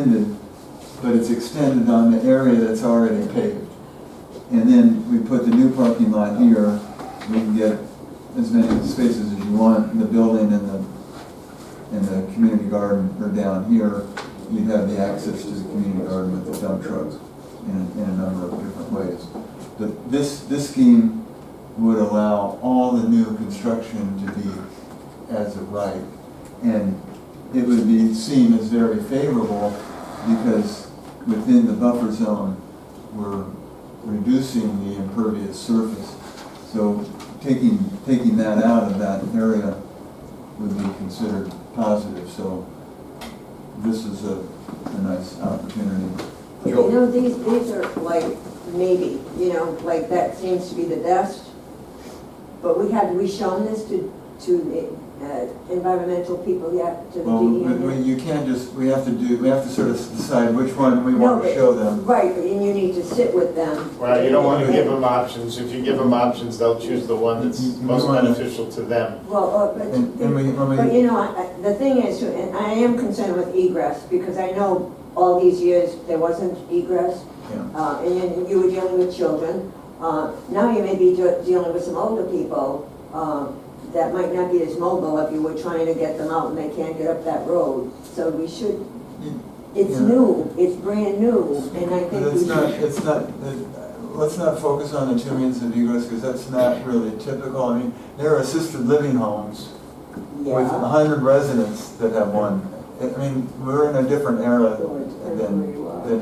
extended, but it's extended on the area that's already paved. And then we put the new parking lot here. We can get as many spaces as you want in the building and the community garden, or down here, you'd have the access to the community garden with the dump trucks in a number of different ways. But this scheme would allow all the new construction to be as of right. And it would be seen as very favorable because within the buffer zone, we're reducing the impervious surface. So taking that out of that area would be considered positive. So this is a nice opportunity. You know, these are like, maybe, you know, like that seems to be the best. But have we shown this to the environmental people yet, to the DEM? You can't just, we have to sort of decide which one we want to show them. Right, and you need to sit with them. Well, you don't want to give them options. If you give them options, they'll choose the one that's most beneficial to them. Well, but you know, the thing is, and I am concerned with egress, because I know all these years there wasn't egress, and you were dealing with children. Now you may be dealing with some older people that might not be as mobile if you were trying to get them out and they can't get up that road. So we should, it's new, it's brand new, and I think let's not focus on the 2 means of egress, because that's not really typical. I mean, there are assisted living homes with 100 residents that have one. I mean, we're in a different era than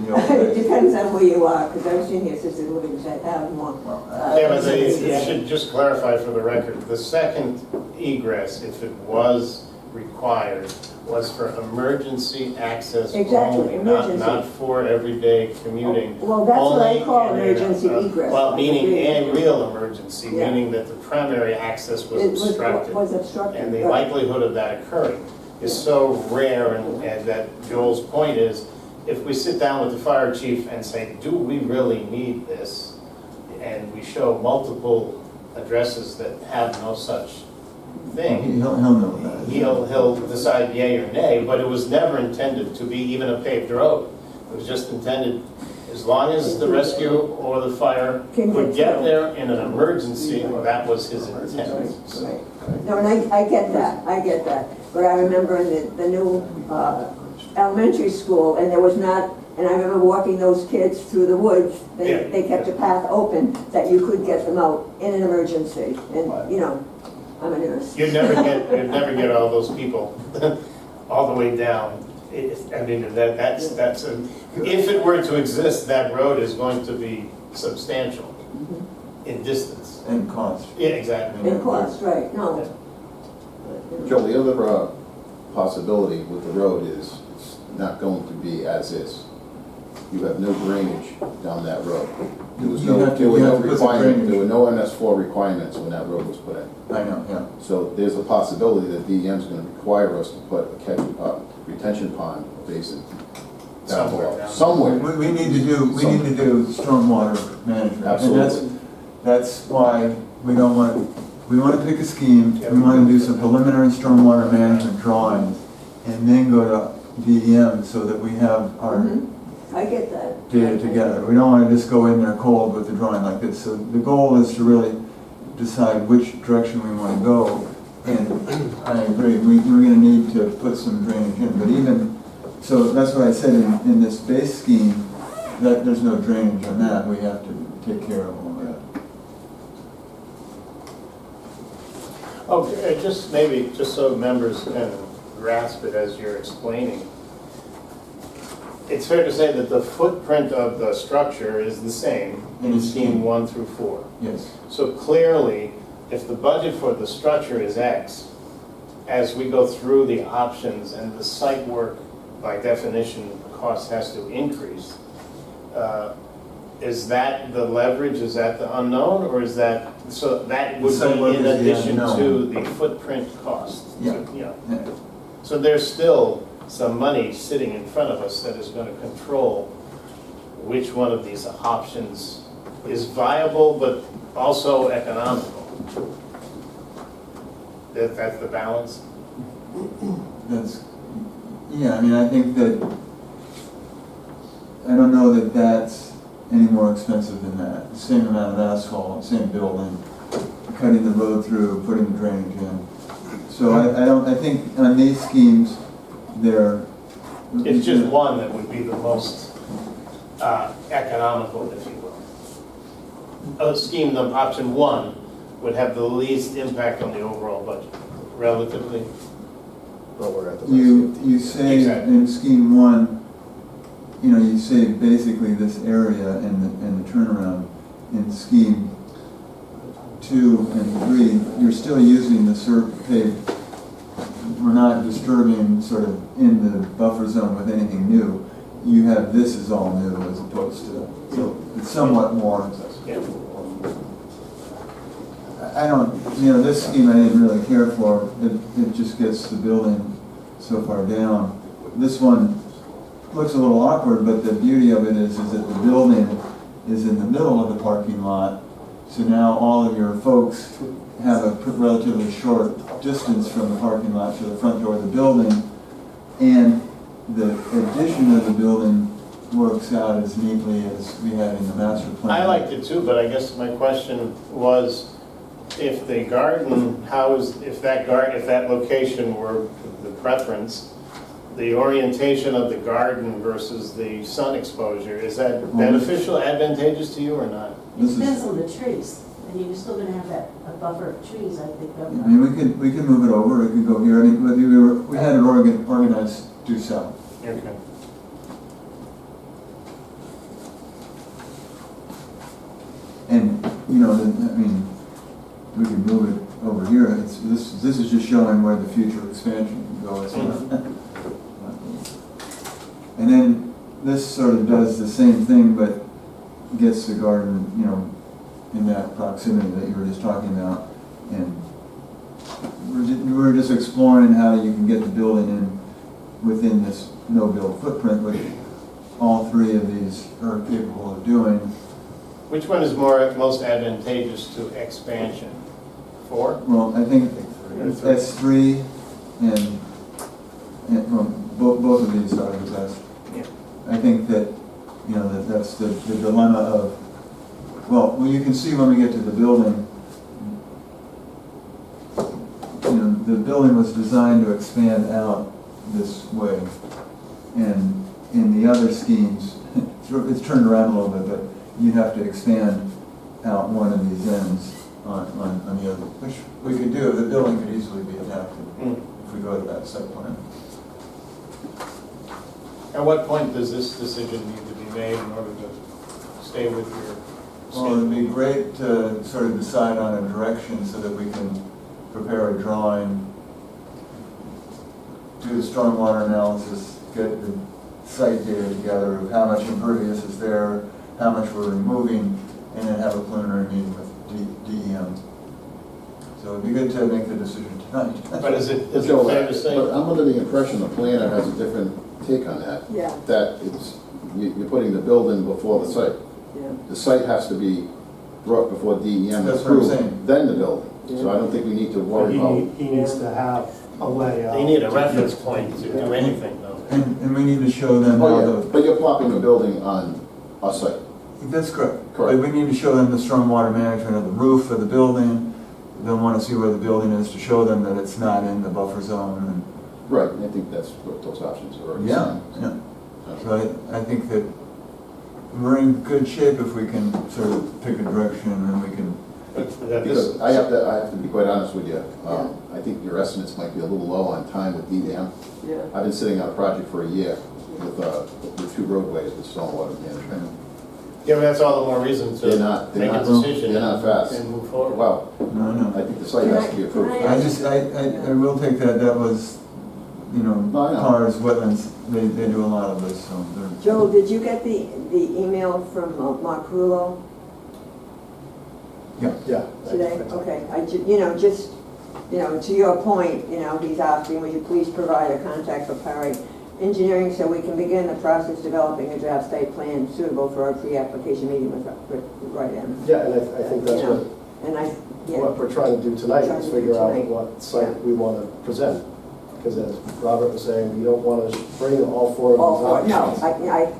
the old days. It depends on where you are, because I've seen the assisted living that have more. Yeah, but you should just clarify for the record, the second egress, if it was required, was for emergency access only, not for everyday commuting. Well, that's what I call emergency egress. Well, meaning a real emergency, meaning that the primary access was obstructed. And the likelihood of that occurring is so rare, and that Joel's point is, if we sit down with the fire chief and say, do we really need this? And we show multiple addresses that have no such thing. He'll know that. He'll decide yay or nay, but it was never intended to be even a paved road. It was just intended, as long as the rescue or the fire could get there in an emergency, that was his intent. Right. No, and I get that. But I remember in the new elementary school, and there was not, and I remember walking those kids through the woods, they kept a path open that you could get them out in an emergency. And, you know, I'm a nurse. You'd never get all those people all the way down. I mean, that's if it were to exist, that road is going to be substantial in distance. And cost. Yeah, exactly. In cost, right, no. Joe, the other possibility with the road is it's not going to be as is. You have no drainage down that road. There was no requirement. There were no MS4 requirements when that road was put in. I know, yeah. So there's a possibility that DEM is going to require us to put a retention pond basin down below. Somewhere. We need to do stormwater management. Absolutely. And that's why we don't want to. We want to pick a scheme. We want to do some preliminary stormwater management drawings, and then go to DEM so that we have our I get that. data together. We don't want to just go in there cold with the drawing like this. So the goal is to really decide which direction we want to go. And I agree, we're going to need to put some drainage in. But even so, that's what I said in this base scheme, that there's no drainage on that. We have to take care of all that. Okay, just so members can grasp it as you're explaining. It's fair to say that the footprint of the structure is the same in scheme 1 through 4. Yes. So clearly, if the budget for the structure is X, as we go through the options and the site work, by definition, the cost has to increase. Is that the leverage? Is that the unknown? Or is that, so that would be in addition to the footprint cost? Yeah. So there's still some money sitting in front of us that is going to control which one of these options is viable but also economical. That's the balance? Yeah, I mean, I think that I don't know that that's any more expensive than that. The same amount of asphalt, same building, cutting the road through, putting the drainage in. So I think on these schemes, It's just one that would be the most economical, if you will. Scheme number, option one, would have the least impact on the overall budget, relatively. But we're at the You say Exactly. in scheme one, you say basically this area and the turnaround. In scheme 2 and 3, you're still using the paved. We're not disturbing sort of in the buffer zone with anything new. You have this is all new as opposed to, so it's somewhat more. Yeah. I don't, this scheme I didn't really care for. It just gets the building so far down. This one looks a little awkward, but the beauty of it is that the building is in the middle of the parking lot. So now all of your folks have a relatively short distance from the parking lot to the front door of the building. And the addition of the building works out as neatly as we had in the master plan. I liked it too, but I guess my question was, if the garden if that location were the preference, the orientation of the garden versus the sun exposure, is that beneficial, advantageous to you or not? It depends on the trees. I mean, you're still gonna have a buffer of trees, I think. I mean, we could move it over, it could go here. I mean, we had it organized due south. Okay. And, I mean, we can move it over here. This is just showing where the future expansion can go. It's not- And then this sort of does the same thing, but gets the garden, in that proximity that you were just talking about. And we're just exploring how you can get the building in within this no-build footprint, which all three of these are capable of doing. Which one is most advantageous to expansion? 4? Well, I think S3 and well, both of these are the best. Yeah. I think that, that's the dilemma of, well, you can see when we get to the building, the building was designed to expand out this way. And in the other schemes, it's turned around a little bit, but you have to expand out one of these ends on the other, which we could do. The building could easily be adapted if we go to that site plan. At what point does this decision need to be made in order to stay with your Well, it'd be great to sort of decide on a direction so that we can prepare a drawing, do the stormwater analysis, get the site data together of how much impervious is there, how much we're removing, and then have a preliminary meeting with DEM. So it'd be good to make the decision tonight. But is it fair to say? But I'm under the impression the planner has a different take on that. Yeah. That you're putting the building before the site. Yeah. The site has to be brought before DEM That's what I'm approved, saying. then the building. So I don't think we need to worry about. He needs to have a layout. They need a reference point to do anything, though. And we need to show them how Oh, yeah, the, but you're plopping the building on a site. that's correct. Correct. But we need to show them the stormwater management of the roof of the building. They'll want to see where the building is to show them that it's not in the buffer zone. Right, and I think that's what those options are. And yeah. So I think that we're in good shape if we can sort of pick a direction and we can. Because I have to be quite honest with you, I think your estimates might be a little low on time with DEM. Yeah. I've been sitting on a project for a year with 2 roadways with stormwater management. Yeah, but that's all the more reason They're to not- make a they're decision. not fast. And move forward. Well, No. I think the site has to be approved. Can I will take that was, I know. Cars, wetlands, they do a lot of this, so they're. Joel, did you get the email from Mark Rulo Yeah. today? Okay, to your point, he's asking, will you please provide a contact for Perry Engineering so we can begin the process developing a draft site plan suitable for our pre-application meeting with Ryan. Yeah, and I think that's what And we're trying to do tonight, Trying is to do figure out tonight. what site we want to present. because as Robert was saying, we don't want to bring all four of these No, options.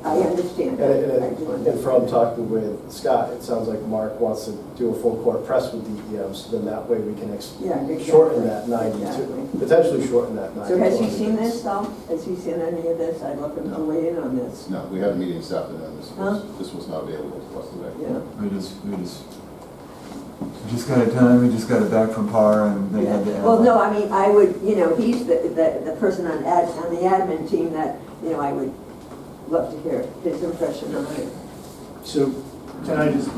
I understand. I do understand. And from talking with Scott, it sounds like Mark wants to do a full court press with DEM, so then that way we can Yeah, exactly. shorten that 90 Exactly. to, potentially shorten that 90. So has he seen this though? Has he seen any of this? I'd love him to weigh in on this. No, we had a meeting this afternoon, Huh? this was not available to us today. Yeah. We just got it done, we just got it back from PAR and they had to. Well, no, I mean, I would, he's the person on the admin team that, I would love to hear his impression on it. So, can I just,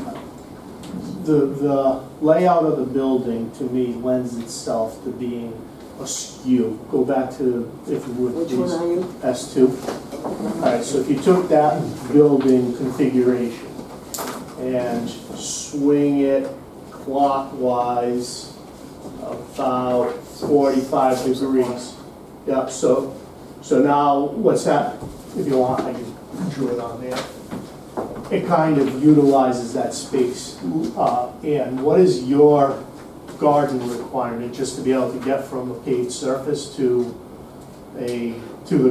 the layout of the building, to me, lends itself to being askew. Go back to, if you would, Which please. one are you? S2. All right, so if you took that building configuration and swing it clockwise about 45 degrees. Yeah, so now what's that? If you want, I can drew it on there. It kind of utilizes that space. And what is your garden requirement just to be able to get from a paved surface to the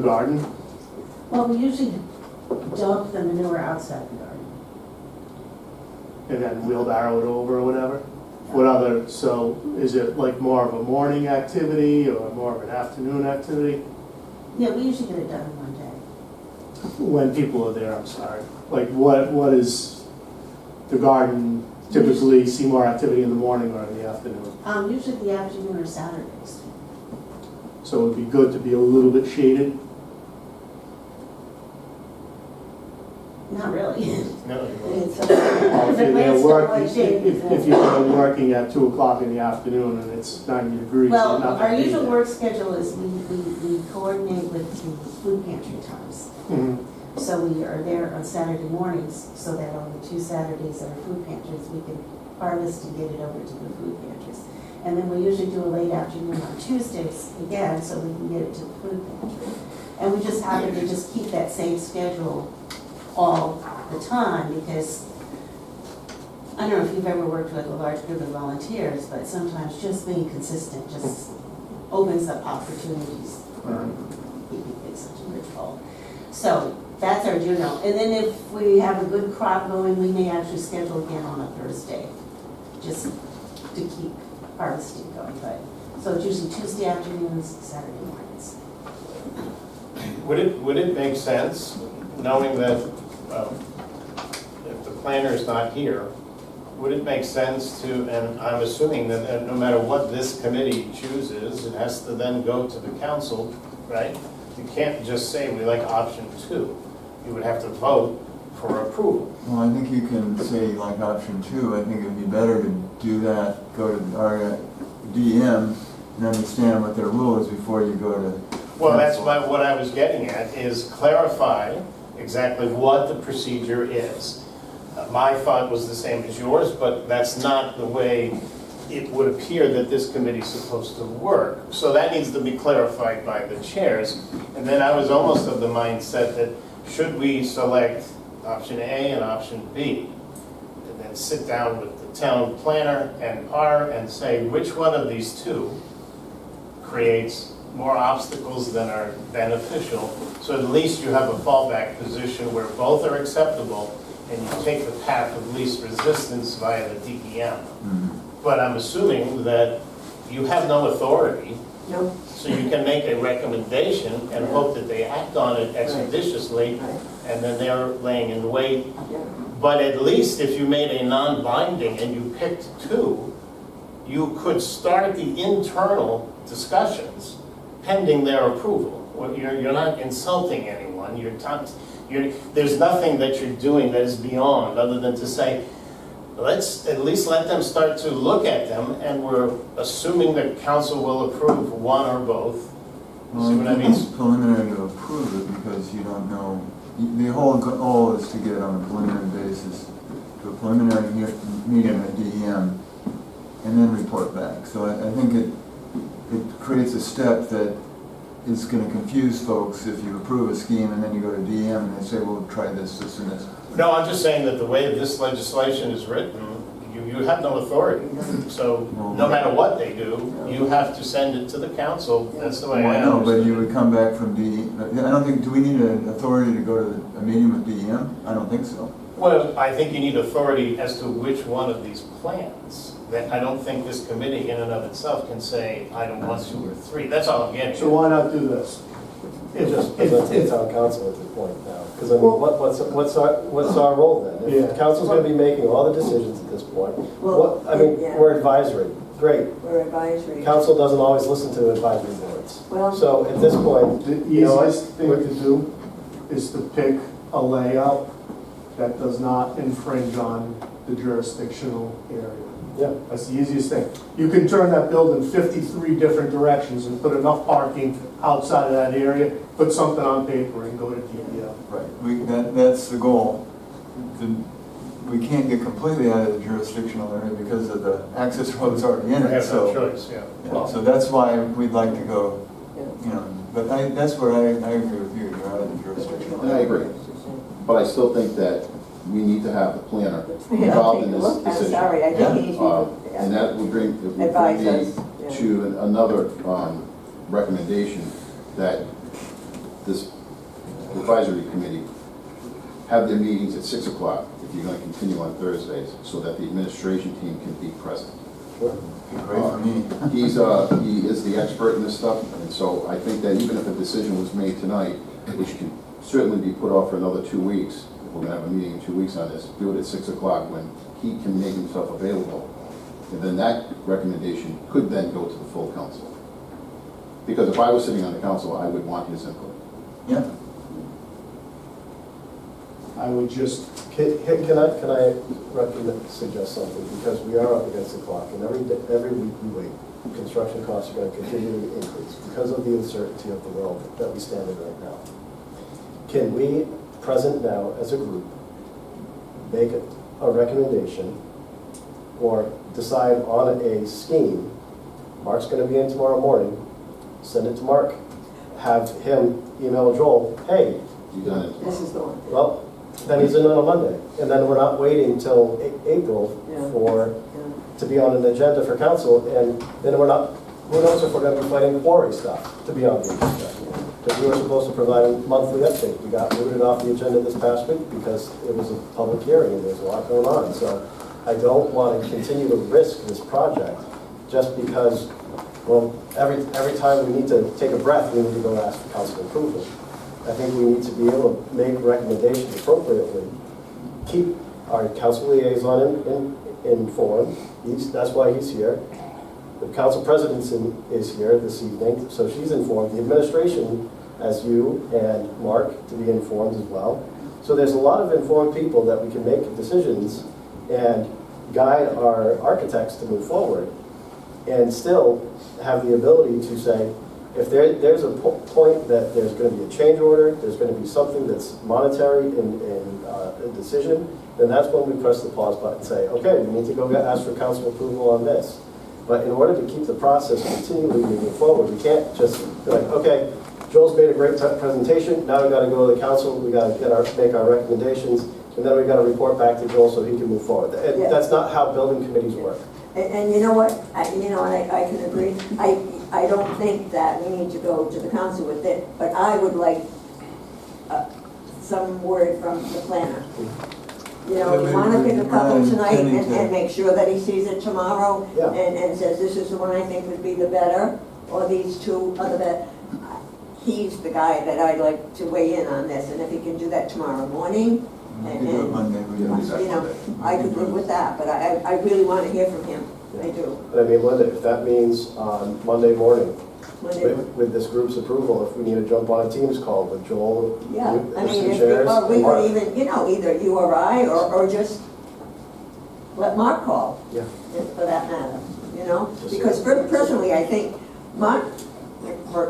garden? Well, we usually dump the manure outside the garden. And then wheelbarrow it over or whatever? What other, so is it like more of a morning activity or more of an afternoon activity? Yeah, we usually get it done in one day. When people are there, I'm sorry. Like what is the garden typically see more activity in the morning or in the afternoon? Usually the afternoon or Saturdays. So it would be good to be a little bit shaded. Not really. No, It's, If The you're there plants don't working, like shade. if you're there working at 2 o'clock in the afternoon and it's 90 degrees, Well, you're not our gonna be usual there. work schedule is we coordinate with the food pantry times. Mhm. So we are there on Saturday mornings, so that on the 2 Saturdays that are food pantries, we can harvest and get it over to the food pantries. And then we usually do a late afternoon on Tuesdays again, so we can get it to the food pantry. And we just happen to just keep that same schedule all the time, because I don't know if you've ever worked with a large group of volunteers, but sometimes just being consistent just opens up opportunities for keeping things such a ritual. So that's our journal. And then if we have a good crop going, we may actually schedule again on a Thursday, just to keep harvesting going. But so it's usually Tuesday afternoons, Saturday mornings. Would it make sense, knowing that if the planner is not here, would it make sense to, and I'm assuming that no matter what this committee chooses, it has to then go to the council, right? You can't just say we like option 2. You would have to vote for approval. Well, I think you can say like option 2, I think it'd be better to do that, go to our DM and understand what their rule is before you go to. Well, that's council. what I was getting at, is clarify exactly what the procedure is. My thought was the same as yours, but that's not the way it would appear that this committee is supposed to work. So that needs to be clarified by the chairs. And then I was almost of the mindset that should we select option A and option B, and then sit down with the town planner and PAR and say which one of these two creates more obstacles than are beneficial, so at least you have a fallback position where both are acceptable and you take the path of least resistance via the DEM. But I'm assuming that you have no authority, No, so you can make a recommendation and hope that they act on it expeditiously, right, and then they're laying in wait. yeah. But at least if you made a non-binding and you picked 2, you could start the internal discussions pending their approval. Well, you're not insulting anyone. There's nothing that you're doing that is beyond, other than to say, let's at least let them start to look at them, and we're assuming that council will approve one or both. Well, See what I I think mean? it's preliminary to approve it because you don't know, the whole goal is to get it on a preliminary basis to a preliminary meeting at DEM and then report back. So I think it creates a step that is going to confuse folks if you approve a scheme and then you go to DM and they say, well, try this, this, and this. No, I'm just saying that the way this legislation is written, you you have no authority. So no matter what they do, you have to send it to the council. That's the way Well, I I know, but understand you it. would come back from I don't think, do we need an authority to go to a meeting with DEM? I don't think so. Well, I think you need authority as to which one of these plans. That I don't think this committee in and of itself can say item 1, 2, or 3. That's all I'm getting. So why not do this? Just present to the town council at this point now, because I mean, what's our role then? If Yeah. council's gonna be making all the decisions at this point, Well, I mean, yeah. we're advisory, great. We're advisory. Council doesn't always listen to advisory boards. Well- So at this point, The you know, easiest thing to do is to pick a layout that does not infringe on the jurisdictional area. yeah, That's the easiest thing. You can turn that building 53 different directions and put enough parking outside of that area, put something on paper and go to DEM. Right. That's the goal. We can't get completely out of the jurisdictional area because of the access roads already in I it, have no so. choice, yeah. Yeah, so that's why we'd like to go, you know, but that's where I agree with you, you're out of the jurisdictional. And I agree. But I still think that we need to have the planner involved in this I'm decision. sorry, I think he needs And to that would bring me advise us. Yeah. to another recommendation, that this advisory committee have their meetings at 6 o'clock if you're going to continue on Thursdays, so that the administration team can be present. Great for me. He is the expert in this stuff, and so I think that even if a decision was made tonight, which can certainly be put off for another 2 weeks, if we're gonna have a meeting in 2 weeks on this, do it at 6 o'clock when he can make himself available. And then that recommendation could then go to the full council. Because if I was sitting on the council, I would want his input. Yeah. I would just, can I suggest something? Because we are up against the clock, and every week we wait, construction costs are gonna continue to increase because of the uncertainty of the world that we stand in right now. Can we, present now as a group, make a recommendation or decide on a scheme? Mark's gonna be in tomorrow morning, send it to Mark, have him email Joel, hey, You done it? This is the one. well, then he's in on a Monday, and then we're not waiting till April Yeah. for, Yeah. to be on an agenda for council, and then we're not, who knows if we're gonna be fighting quarry stuff to be on the agenda. Because we were supposed to provide a monthly update, we got booted off the agenda this past week because it was a public hearing and there's a lot going on, so I don't want to continue to risk this project just because, well, every time we need to take a breath, we need to go ask for council approval. I think we need to be able to make recommendations appropriately, keep our council liaison informed, that's why he's here. The council president is here this evening, so she's informed. The administration, as you and Mark, to be informed as well. So there's a lot of informed people that we can make decisions and guide our architects to move forward, and still have the ability to say, if there's a point that there's going to be a change order, there's going to be something that's monetary in a decision, then that's when we press the pause button and say, okay, we need to go ask for council approval on this. But in order to keep the process continually moving forward, we can't just be like, okay, Joel's made a great presentation, now we got to go to the council, we got to make our recommendations, and then we got to report back to Joel so he can move forward. Yeah. That's not how building committees work. And you know what, I can agree. I don't think that we need to go to the council with it, but I would like some word from the planner. You know, we want to pick a couple tonight and make sure that he sees it tomorrow Yeah. and says, this is the one I think would be the better, or these two are the better. He's the guy that I'd like to weigh in on this, and if he can do that tomorrow morning, We could do it Monday, we can do that you know, Monday. I could live with that, but I really want to hear from him. I do. But I mean, Linda, if that means on Monday morning, Monday. with this group's approval, if we need to jump on a Teams call with Joel, Yeah, you, I the mean, two if, chairs, or we and Mark. could even, you know, either you or I, or just let Mark call, Yeah. for that matter, you know? Just- Because personally, I think Mark,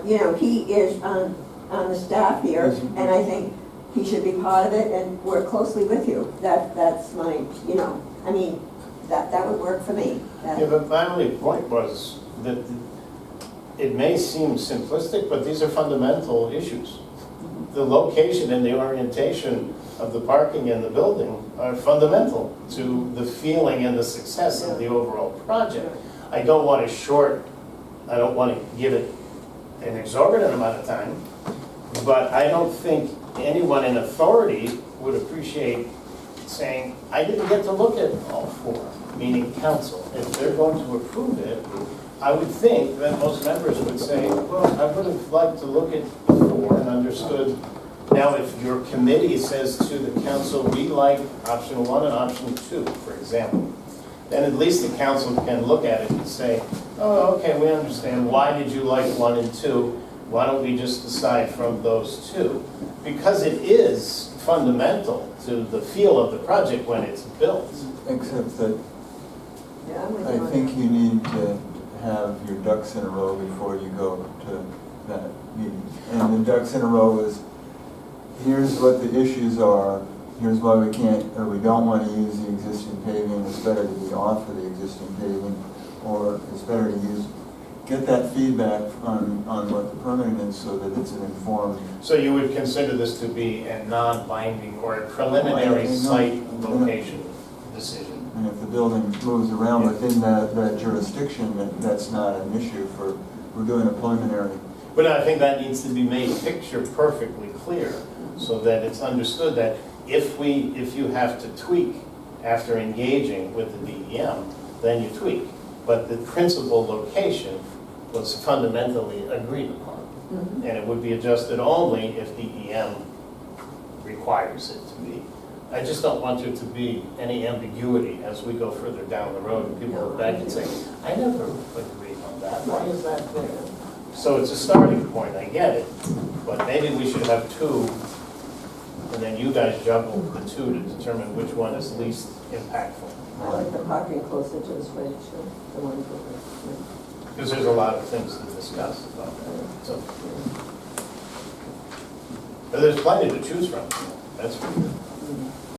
you know, he is on the staff here, and I think he should be part of it and work closely with you. That's my, you know, I mean, that would work for me. Yeah, but my only point was that it may seem simplistic, but these are fundamental issues. the location and the orientation of the parking and the building are fundamental to the feeling and the success of the overall project. I don't want to give it an exorbitant amount of time, but I don't think anyone in authority would appreciate saying, I didn't get to look at all four, meaning council. If they're going to approve it, I would think that most members would say, well, I would have liked to look at four and understood. Now, if your committee says to the council, we like option 1 and option 2, for example, then at least the council can look at it and say, oh, okay, we understand. Why did you like 1 and 2? Why don't we just decide from those 2? Because it is fundamental to the feel of the project when it's built. Except that Yeah, I'm with I you on think that. you need to have your ducks in a row before you go to that meeting. And the ducks in a row is, here's what the issues are, here's why we can't, or we don't want to use the existing paving, it's better to be off of the existing paving, or it's better to use, get that feedback on what the permitting is so that it's an informed. So you would consider this to be a non-binding or a preliminary site location decision? And if the building moves around within that jurisdiction, that's not an issue for, we're doing a preliminary. But I think that needs to be made picture perfectly clear so that it's understood that if you have to tweak after engaging with the DEM, then you tweak. But the principal location was fundamentally agreed upon. Mhm. And it would be adjusted only if DEM requires it to be. I just don't want there to be any ambiguity as we go further down the road and people look back and say, I never agreed on that, why is that there? So it's a starting point, I get it, but maybe we should have 2, and then you guys juggle the 2 to determine which one is least impactful. I like the parking closer to the switch, the ones with Because there's a lot of things to discuss about that. So, but there's plenty to choose from, that's for sure.